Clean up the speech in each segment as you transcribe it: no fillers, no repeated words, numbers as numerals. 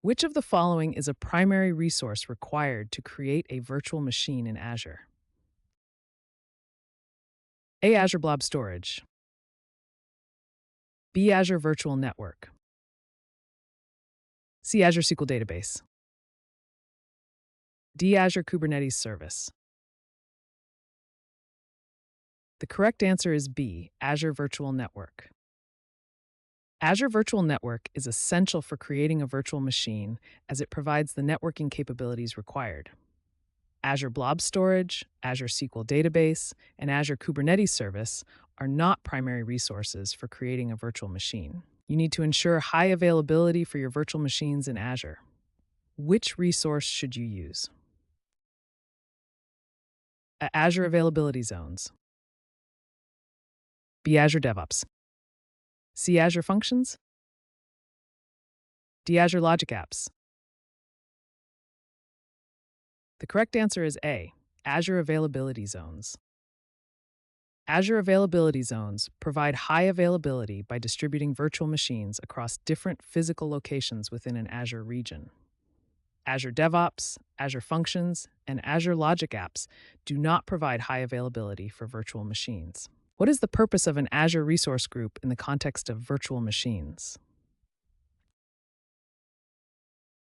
Which of the following is a primary resource required to create a virtual machine in Azure? A. Azure Blob Storage. B. Azure Virtual Network. C. Azure SQL Database. D. Azure Kubernetes Service. The correct answer is B. Azure Virtual Network. Azure Virtual Network is essential for creating a virtual machine as it provides the networking capabilities required. Azure Blob Storage, Azure SQL Database, and Azure Kubernetes Service are not primary resources for creating a virtual machine. You need to ensure high availability for your virtual machines in Azure. Which resource should you use? Azure Availability Zones. B. Azure DevOps. C. Azure Functions. D. Azure Logic Apps. The correct answer is A. Azure Availability Zones. Azure Availability Zones provide high availability by distributing virtual machines across different physical locations within an Azure region. Azure DevOps, Azure Functions, and Azure Logic Apps do not provide high availability for virtual machines. What is the purpose of an Azure resource group in the context of virtual machines?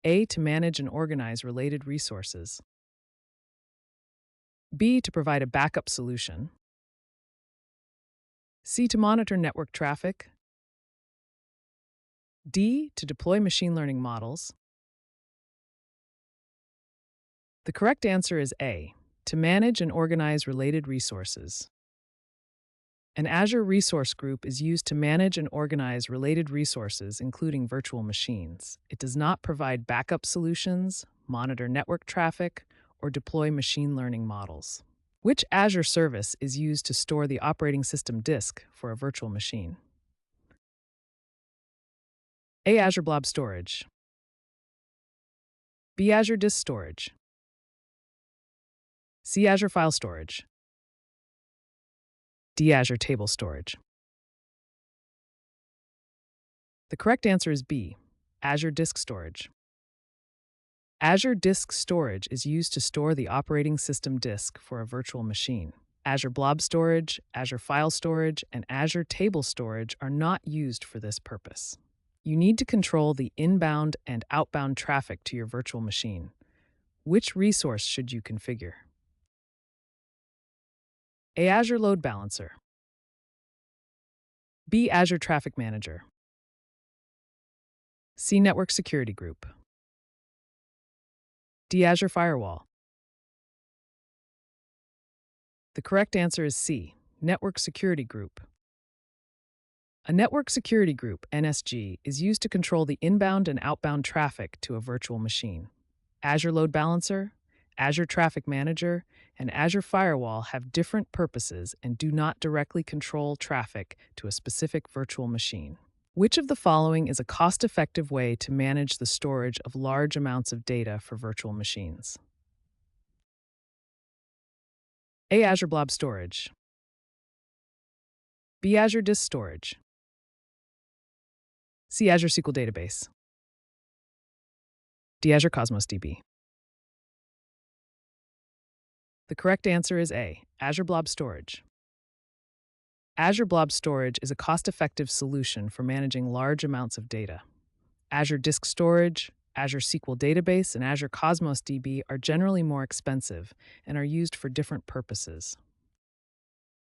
A. To manage and organize related resources. B. To provide a backup solution. C. To monitor network traffic. D. To deploy machine learning models. The correct answer is A. To manage and organize related resources. An Azure resource group is used to manage and organize related resources, including virtual machines. It does not provide backup solutions, monitor network traffic, or deploy machine learning models. Which Azure service is used to store the operating system disk for a virtual machine? A. Azure Blob Storage. B. Azure Disk Storage. C. Azure File Storage. D. Azure Table Storage. The correct answer is B. Azure Disk Storage. Azure Disk Storage is used to store the operating system disk for a virtual machine. Azure Blob Storage, Azure File Storage, and Azure Table Storage are not used for this purpose. You need to control the inbound and outbound traffic to your virtual machine. Which resource should you configure? A. Azure Load Balancer. B. Azure Traffic Manager. C. Network Security Group. D. Azure Firewall. The correct answer is C. Network Security Group. A network security group, NSG, is used to control the inbound and outbound traffic to a virtual machine. Azure Load Balancer, Azure Traffic Manager, and Azure Firewall have different purposes and do not directly control traffic to a specific virtual machine. Which of the following is a cost-effective way to manage the storage of large amounts of data for virtual machines? A. Azure Blob Storage. B. Azure Disk Storage. C. Azure SQL Database. D. Azure Cosmos DB. The correct answer is A. Azure Blob Storage. Azure Blob Storage is a cost-effective solution for managing large amounts of data. Azure Disk Storage, Azure SQL Database, and Azure Cosmos DB are generally more expensive and are used for different purposes.